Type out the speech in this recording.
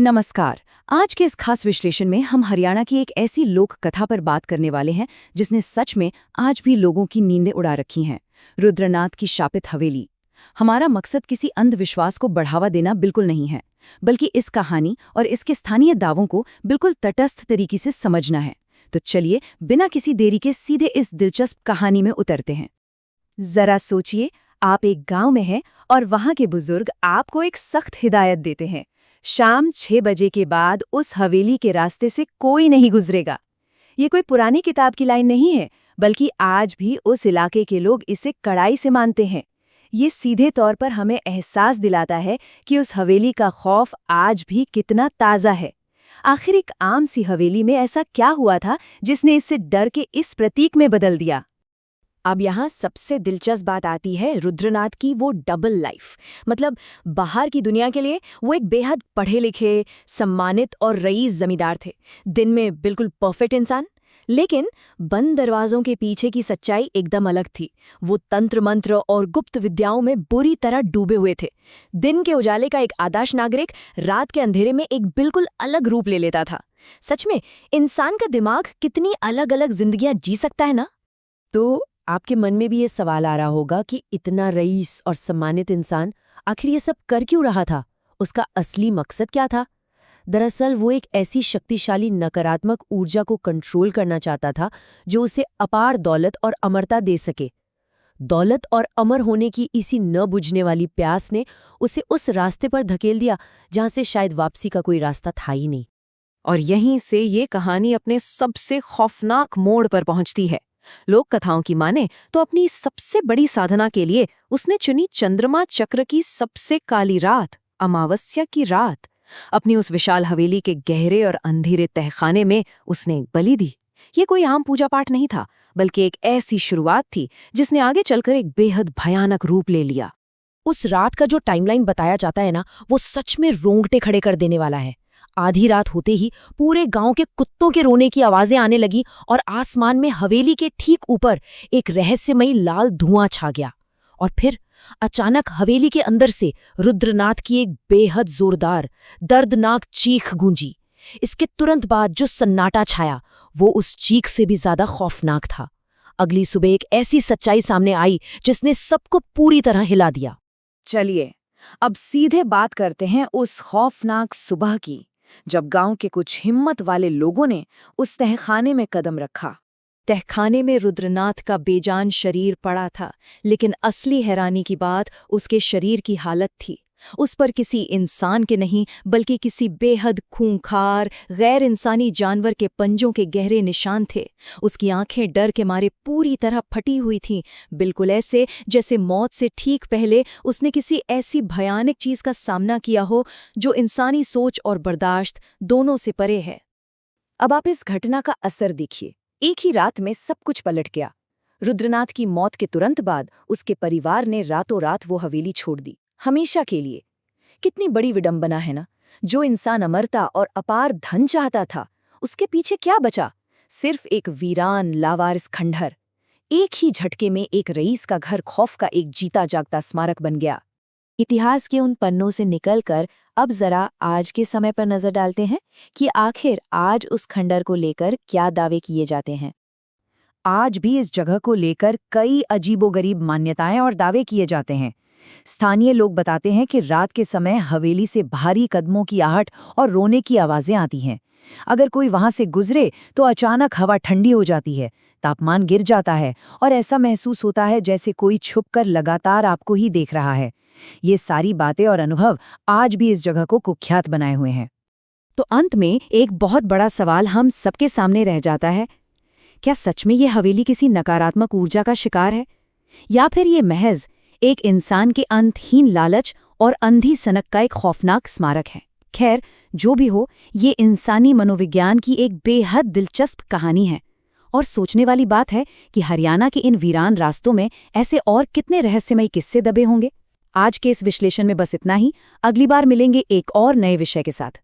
नमस्कार। आज के इस खास विश्लेषण में हम हरियाणा की एक ऐसी लोक कथा पर बात करने वाले हैं जिसने सच में आज भी लोगों की नींदें उड़ा रखी हैं। रुद्रनाथ की शापित हवेली। हमारा मकसद किसी अंधविश्वास को बढ़ावा देना बिल्कुल नहीं है, बल्कि इस कहानी और इसके स्थानीय दावों को बिल्कुल तटस्थ तरीके से समझना है। तो चलिए बिना किसी देरी के सीधे इस दिलचस्प कहानी में उतरते हैं। जरा सोचिए, आप एक गांव में हैं और वहां के बुजुर्ग आपको एक सख्त हिदायत देते हैं, शाम 6 बजे के बाद उस हवेली के रास्ते से कोई नहीं गुजरेगा। ये कोई पुरानी किताब की लाइन नहीं है, बल्कि आज भी उस इलाके के लोग इसे कड़ाई से मानते हैं। ये सीधे तौर पर हमें एहसास दिलाता है कि उस हवेली का खौफ आज भी कितना ताज़ा है। आखिर एक आम सी हवेली में ऐसा क्या हुआ था जिसने इसे डर के इस प्रतीक में बदल दिया? अब यहाँ सबसे दिलचस्प बात आती है रुद्रनाथ की वो डबल लाइफ। मतलब बाहर की दुनिया के लिए वो एक बेहद पढ़े लिखे, सम्मानित और रईस जमींदार थे। दिन में बिल्कुल परफेक्ट इंसान, लेकिन बंद दरवाजों के पीछे की सच्चाई एकदम अलग थी। वो तंत्र मंत्र और गुप्त विद्याओं में बुरी तरह डूबे हुए थे। दिन के उजाले का एक आदर्श नागरिक रात के अंधेरे में एक बिल्कुल अलग रूप ले लेता था। सच में इंसान का दिमाग कितनी अलग अलग जिंदगियां जी सकता है ना। तो आपके मन में भी ये सवाल आ रहा होगा कि इतना रईस और सम्मानित इंसान आखिर ये सब कर क्यों रहा था? उसका असली मकसद क्या था? दरअसल वो एक ऐसी शक्तिशाली नकारात्मक ऊर्जा को कंट्रोल करना चाहता था जो उसे अपार दौलत और अमरता दे सके। दौलत और अमर होने की इसी न बुझने वाली प्यास ने उसे उस रास्ते पर धकेल दिया जहां से शायद वापसी का कोई रास्ता था ही नहीं। और यहीं से ये कहानी अपने सबसे खौफनाक मोड़ पर पहुंचती है। लोक कथाओं की माने तो अपनी सबसे बड़ी साधना के लिए उसने चुनी चंद्रमा चक्र की सबसे काली रात, अमावस्या की रात। अपनी उस विशाल हवेली के गहरे और अंधेरे तहखाने में उसने एक बलि दी। ये कोई आम पूजा पाठ नहीं था, बल्कि एक ऐसी शुरुआत थी जिसने आगे चलकर एक बेहद भयानक रूप ले लिया। उस रात का जो टाइमलाइन बताया जाता है ना, वो सच में रोंगटे खड़े कर देने वाला है। आधी रात होते ही पूरे गांव के कुत्तों के रोने की आवाजें आने लगी और आसमान में हवेली के ठीक ऊपर एक रहस्यमयी लाल धुआं छा गया। और फिर अचानक हवेली के अंदर से रुद्रनाथ की एक बेहद जोरदार, दर्दनाक चीख गूंजी। इसके तुरंत बाद जो सन्नाटा छाया वो उस चीख से भी ज्यादा खौफनाक था। अगली सुबह एक ऐसी सच्चाई सामने आई जिसने सबको पूरी तरह हिला दिया। चलिए अब सीधे बात करते हैं उस खौफनाक सुबह की, जब गांव के कुछ हिम्मत वाले लोगों ने उस तहखाने में कदम रखा। तहखाने में रुद्रनाथ का बेजान शरीर पड़ा था, लेकिन असली हैरानी की बात उसके शरीर की हालत थी। उस पर किसी इंसान के नहीं, बल्कि किसी बेहद खूंखार गैर इंसानी जानवर के पंजों के गहरे निशान थे। उसकी आंखें डर के मारे पूरी तरह फटी हुई थीं, बिल्कुल ऐसे जैसे मौत से ठीक पहले उसने किसी ऐसी भयानक चीज का सामना किया हो जो इंसानी सोच और बर्दाश्त दोनों से परे है। अब आप इस घटना का असर देखिए। एक ही रात में सब कुछ पलट गया। रुद्रनाथ की मौत के तुरंत बाद उसके परिवार ने रातों रात वो हवेली छोड़ दी, हमेशा के लिए। कितनी बड़ी विडंबना है ना। जो इंसान अमरता और अपार धन चाहता था, उसके पीछे क्या बचा? सिर्फ एक वीरान लावारिस खंडहर। एक ही झटके में एक रईस का घर खौफ का एक जीता जागता स्मारक बन गया। इतिहास के उन पन्नों से निकलकर अब जरा आज के समय पर नजर डालते हैं कि आखिर आज उस खंडहर को लेकर क्या दावे किए जाते हैं। आज भी इस जगह को लेकर कई अजीबोगरीब मान्यताएं और दावे किए जाते हैं। स्थानीय लोग बताते हैं कि रात के समय हवेली से भारी कदमों की आहट और रोने की आवाजें आती हैं। अगर कोई वहां से गुजरे तो अचानक हवा ठंडी हो जाती है, तापमान गिर जाता है और ऐसा महसूस होता है जैसे कोई छुपकर लगातार आपको ही देख रहा है। ये सारी बातें और अनुभव आज भी इस जगह को कुख्यात बनाए हुए हैं। तो अंत में एक बहुत बड़ा सवाल हम सबके सामने रह जाता है, क्या सच में ये हवेली किसी नकारात्मक ऊर्जा का शिकार है, या फिर ये महज एक इंसान के अंतहीन लालच और अंधी सनक का एक खौफनाक स्मारक है? खैर, जो भी हो, ये इंसानी मनोविज्ञान की एक बेहद दिलचस्प कहानी है। और सोचने वाली बात है कि हरियाणा के इन वीरान रास्तों में ऐसे और कितने रहस्यमयी किस्से दबे होंगे। आज के इस विश्लेषण में बस इतना ही। अगली बार मिलेंगे एक और नए विषय के साथ।